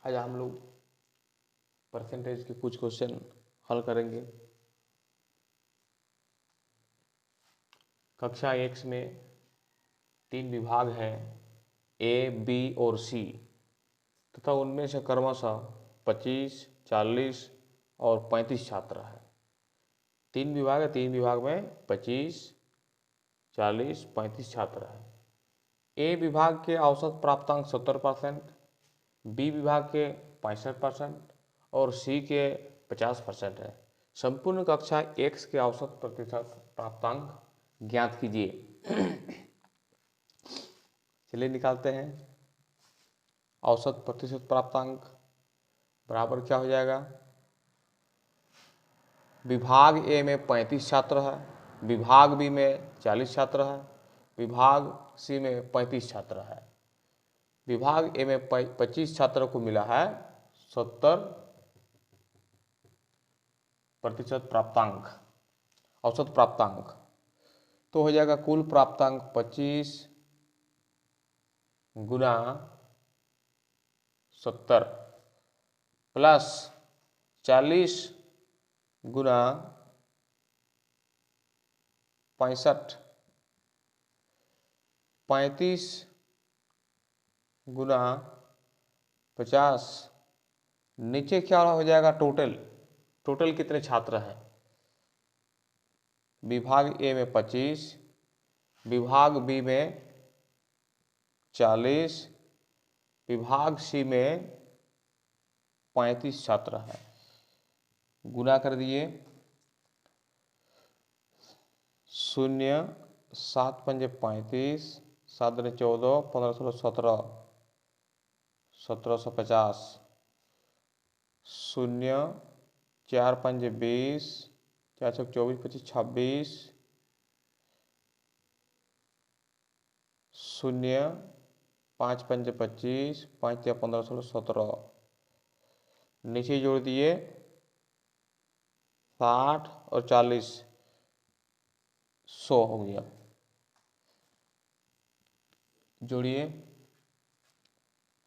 आज हम लोग परसेंटेज के कुछ क्वेश्चन हल करेंगे। कक्षा 1 में 3 विभाग हैं, ए, बी और सी, तथा उनमें से क्रमशः 25, 40 और 35 छात्र हैं। 3 विभाग है, 3 विभाग में 25, 40, 35 छात्र हैं। ए विभाग के औसत प्राप्तांक 70%, बी विभाग के 65% और सी के 50% है। संपूर्ण कक्षा एक्स के औसत प्रतिशत प्राप्तांक ज्ञात कीजिए। चलिए निकालते हैं। औसत प्रतिशत प्राप्तांक बराबर क्या हो जाएगा? विभाग ए में 35 छात्र है, विभाग बी में 40 छात्र है, विभाग सी में 35 छात्र है। विभाग ए में 25 छात्रों को मिला है 70% प्राप्तांक, औसत प्राप्तांक। तो हो जाएगा कुल प्राप्तांक 25 गुना 70 प्लस 40 गुना 65, 35 गुना 50। नीचे क्या हो जाएगा? टोटल कितने छात्र हैं? विभाग ए में 25, विभाग बी में 40, विभाग सी में 35 छात्र हैं। गुना कर दिए, 0, 7 पंजे 35, 7 दूनी 14, 15 16 17, 1750, 0, 4 पंजे 20, 4 छक 24, 25 26, 0, 5 पंजे 25, 5 या 15 16 17। नीचे जोड़ दिए 60 और 40, 100 हो गया। जोड़िए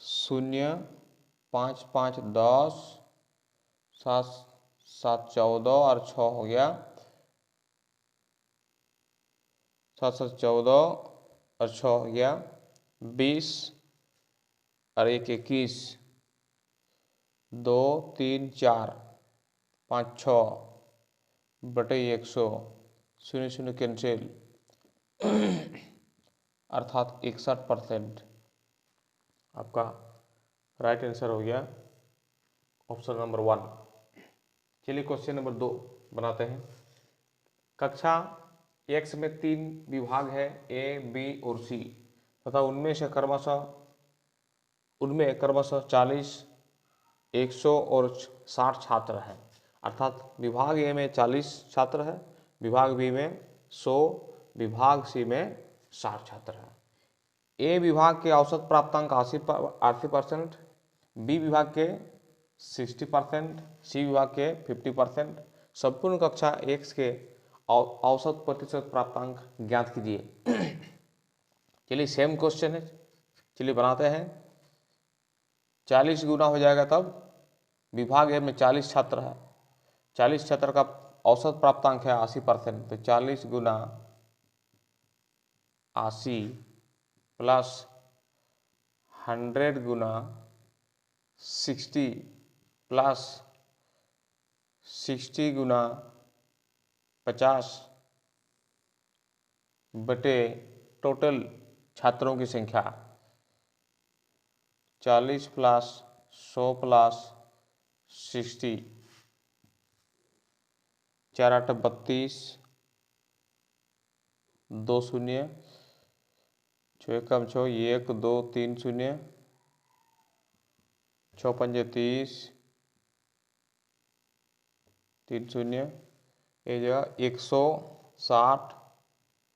0, 5 5 10, 7 7 14 और 6 हो गया, 7 7 14 और 6 हो गया 20 और 1 21, 2 3 4 5 6 बटे 100, 0 0 कैंसिल, अर्थात 61% आपका राइट आंसर हो गया ऑप्शन नंबर 1। चलिए क्वेश्चन नंबर 2 बनाते हैं। कक्षा एक्स में 3 विभाग है, ए, बी और सी, तथा उनमें क्रमशः 40, 100 और 60 छात्र हैं। अर्थात विभाग ए में 40 छात्र है, विभाग बी में 100, विभाग सी में 60 छात्र हैं। ए विभाग के औसत प्राप्तांक 80%, बी विभाग के 60%, सी विभाग के 50%। संपूर्ण कक्षा एक्स के औसत प्रतिशत प्राप्तांक ज्ञात कीजिए। चलिए सेम क्वेश्चन है, चलिए बनाते हैं। 40 गुना हो जाएगा तब विभाग ए में 40 छात्र है, 40 छात्र का औसत प्राप्तांक है 80%, तो 40 गुना 80 प्लस 100 गुना 60 प्लस 60 गुना 50 बटे टोटल छात्रों की संख्या 40 प्लस 100 प्लस 60, 4 8 32, 2 शून्य, 6 कम 6, 1 2 3 शून्य, 6 पंजे 30, 3 शून्य, एक जगह 160,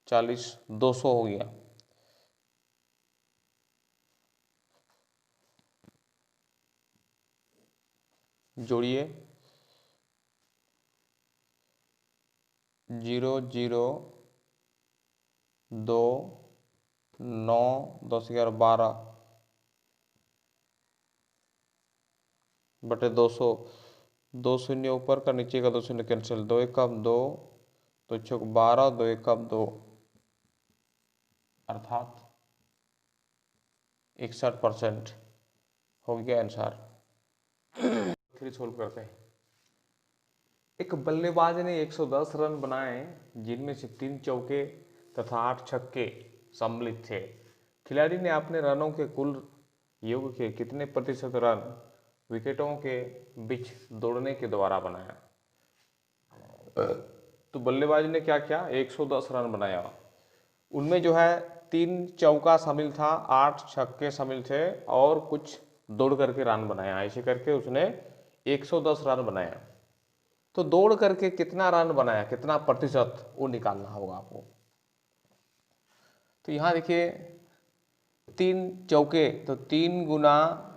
40 200 हो गया। जोड़िए 0 0 2 9 10 11 12, बटे 200, 2 शून्य ऊपर का, नीचे का 2 शून्य कैंसिल, 2 एकम 2, 2 चौक 12, 2 एकम 2, अर्थात 61% हो गया आंसर। 3 सोल्व करते हैं। एक बल्लेबाज ने 110 रन बनाए जिनमें से 3 चौके तथा 8 छक्के सम्मिलित थे। खिलाड़ी ने अपने रनों के कुल योग के कितने प्रतिशत रन विकेटों के बीच दौड़ने के द्वारा बनाया? तो बल्लेबाज ने क्या किया, 110 रन बनाया, उनमें जो है 3 चौका शामिल था, 8 छक्के शामिल थे और कुछ दौड़ करके रन बनाया। ऐसे करके उसने 110 रन बनाया। तो दौड़ करके कितना रन बनाया, कितना प्रतिशत, वो निकालना होगा आपको। तो यहाँ देखिए 3 चौके, तो 3 गुना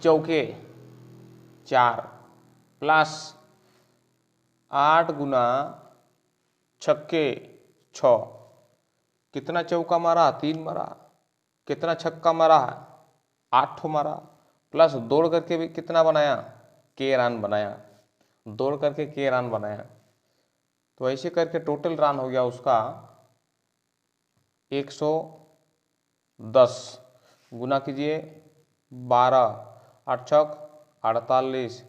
चौके 4 प्लस 8 गुना छक्के 6, कितना चौका मारा, 3 मारा, कितना छक्का मारा, 8 मारा, प्लस दौड़ करके भी कितना बनाया, के रन बनाया, दौड़ करके के रन बनाया। तो ऐसे करके टोटल रन हो गया उसका 110, गुना कीजिए 12, 8 छक 48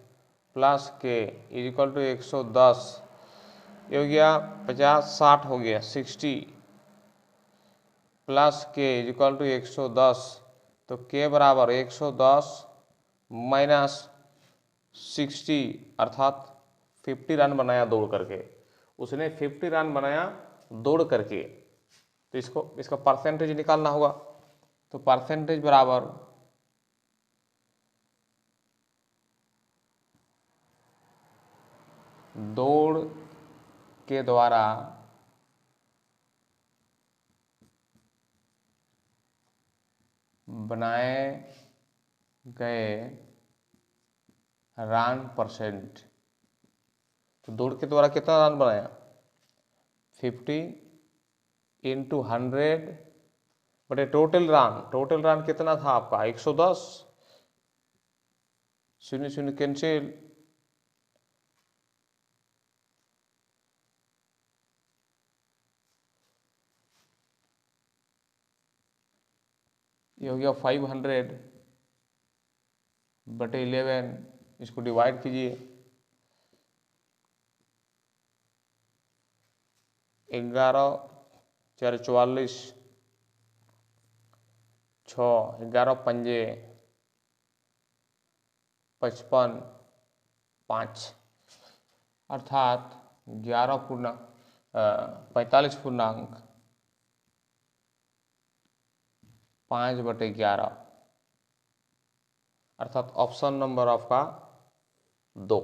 प्लस के इक्वल टू 110, ये हो गया 50, 60 हो गया 60 प्लस के इक्वल टू 110, तो के बराबर 110 माइनस 60 अर्थात 50 रन बनाया दौड़ करके। उसने 50 रन बनाया दौड़ करके, तो इसका परसेंटेज निकालना होगा। तो परसेंटेज बराबर दौड़ के द्वारा बनाए गए रन परसेंट। तो दौड़ के द्वारा कितना रन बनाया, 50 इंटू 100 बटे टोटल रन कितना था आपका 110, शून्य शून्य कैंसिल, ये हो गया 500 बटे 11, इसको डिवाइड कीजिए, 11 4 44, 6 11 पंजे 55, 5 अर्थात 45 5 बटे 11, अर्थात ऑप्शन नंबर आपका 2।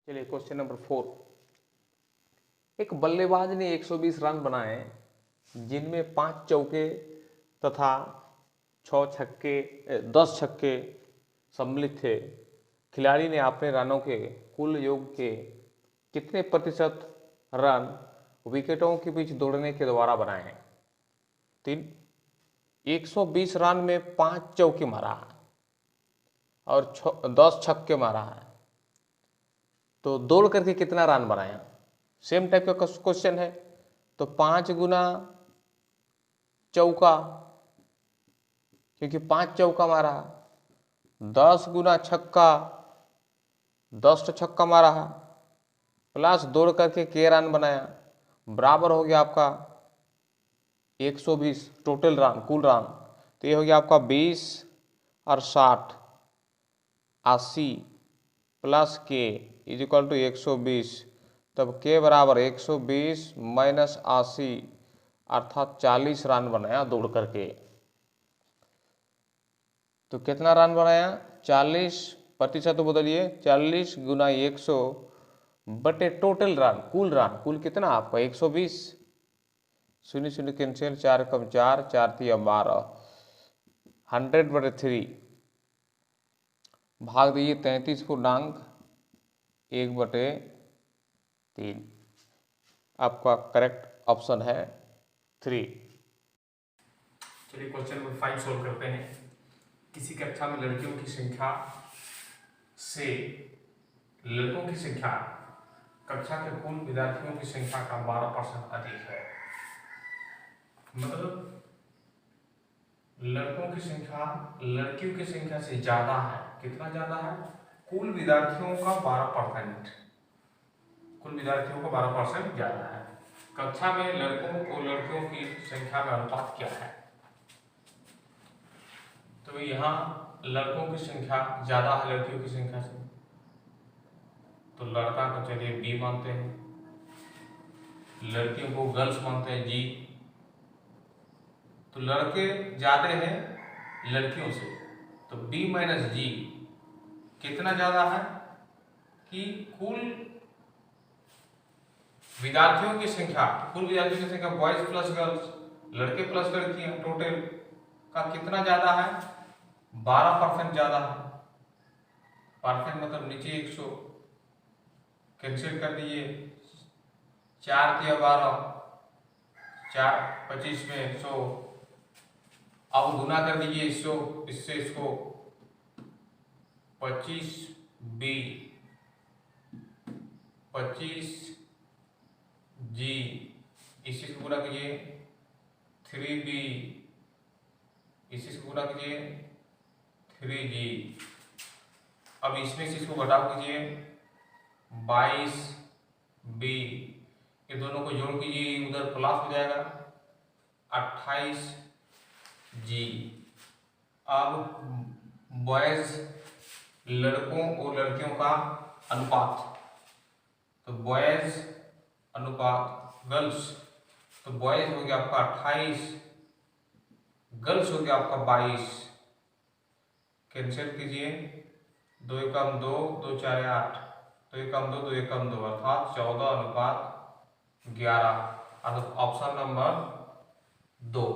चलिए क्वेश्चन नंबर 4। एक बल्लेबाज ने 120 रन बनाए जिनमें 5 चौके तथा 10 छक्के सम्मिलित थे। खिलाड़ी ने अपने रनों के कुल योग के कितने प्रतिशत रन विकेटों के बीच दौड़ने के द्वारा बनाए? 120 रन में 5 चौके मारा है और 10 छक्के मारा है, तो दौड़ करके कितना रन बनाया? सेम टाइप का क्वेश्चन है। तो 5 गुना चौका, क्योंकि 5 चौका मारा, 10 गुना छक्का, 10 छक्का मारा है, प्लस दौड़ करके के रन बनाया, बराबर हो गया आपका 120 टोटल रन, कुल रन। तो ये हो गया आपका 20 और 60 80 प्लस के इज इक्वल टू 120, तब के बराबर 120 माइनस 80 अर्थात 40 रन बनाया दौड़ करके। तो कितना रन बनाया, 40 प्रतिशत तो बदलिए, 40 गुना 100 बटे टोटल रन, कुल कितना आपका 120, शून्य शून्य कैंसिल, 4 कम 4, 4 3 12, 100 बटे 3 भाग दीजिए 33 बटे 3, आपका करेक्ट ऑप्शन है 3। चलिए क्वेश्चन नंबर 5 सोल्व करते हैं। किसी कक्षा में लड़कियों की संख्या से लड़कों की संख्या कक्षा के कुल विद्यार्थियों की संख्या का 12% अधिक है। मतलब लड़कों की संख्या लड़कियों की संख्या से ज्यादा है। कितना ज्यादा है? कुल विद्यार्थियों का 12%, कुल विद्यार्थियों का 12% ज्यादा है। कक्षा में लड़कों और लड़कियों की संख्या में अनुपात क्या है? तो यहाँ लड़कों की संख्या ज्यादा है लड़कियों की संख्या से, तो लड़का को चलिए बी मानते हैं, लड़कियों को गर्ल्स मानते हैं जी। तो लड़के ज्यादा हैं लड़कियों से, तो बी माइनस जी कितना ज्यादा है कि कुल विद्यार्थियों की संख्या, कुल विद्यार्थियों की संख्या बॉयज प्लस गर्ल्स, लड़के प्लस लड़कियां टोटल का कितना ज्यादा है? 12% ज्यादा है। परसेंट मतलब नीचे 100 कैंसिल कर दिए, 4 दिया 12, 4 25 में 100, अब गुना कर दीजिए 100 इससे, इसको 25 बी 25 जी, इसी से गुना कीजिए 3 बी, इसी से गुना कीजिए 3 जी। अब इसमें से इसको घटाव कीजिए 22 बी, ये दोनों को जोड़ कीजिए, उधर प्लस हो जाएगा 28 जी। अब बॉयज लड़कों और लड़कियों का अनुपात, तो बॉयज अनुपात गर्ल्स, तो बॉयज हो गया आपका 28, गर्ल्स हो गया आपका 22, कैंसिल कीजिए 2 एकम 2, 2 4 8, 2 एकम 2, 2 एकम 2 अर्थात 14:11, ऑप्शन नंबर 2।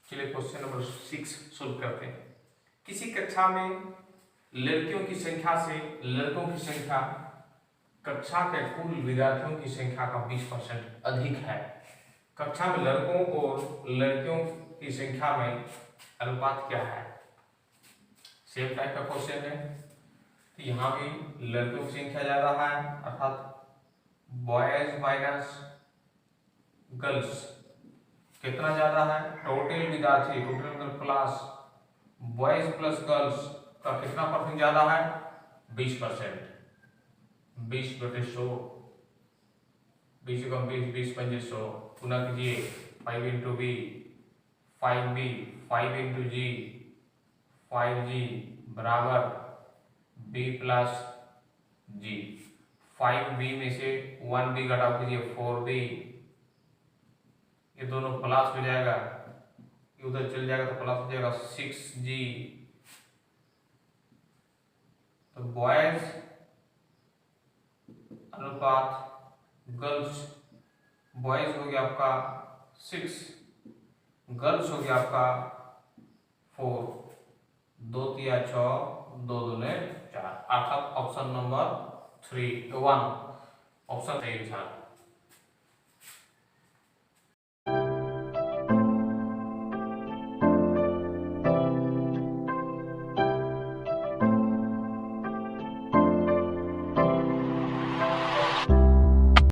चलिए क्वेश्चन नंबर 6 सोल्व करते हैं। किसी कक्षा में लड़कियों की संख्या से लड़कों की संख्या कक्षा के कुल विद्यार्थियों की संख्या का 20% अधिक है। कक्षा में लड़कों और लड़कियों की संख्या में अनुपात क्या है? सेम टाइप का क्वेश्चन है, तो यहाँ भी लड़कियों की संख्या ज्यादा है, अर्थात बॉयज माइनस गर्ल्स कितना ज्यादा है? टोटल विद्यार्थी, टोटल मतलब क्लास, बॉयज प्लस गर्ल्स का कितना परसेंट ज्यादा है? 20%। 20/100, 20 कम 20, 20 पंजे 100, गुना कीजिए 5 इंटू बी 5b, 5 इंटू जी 5g बराबर b प्लस जी। 5b में से 1b घटाव कीजिए 4b, ये दोनों प्लस हो जाएगा, ये उधर चल जाएगा तो प्लस हो जाएगा 6g। तो बॉयज अनुपात गर्ल्स, बॉयज हो गया आपका 6, गर्ल्स हो गया आपका 4, 2 तिया 6, 2 दूने 4, अर्थात ऑप्शन नंबर 1 ऑप्शन सही था।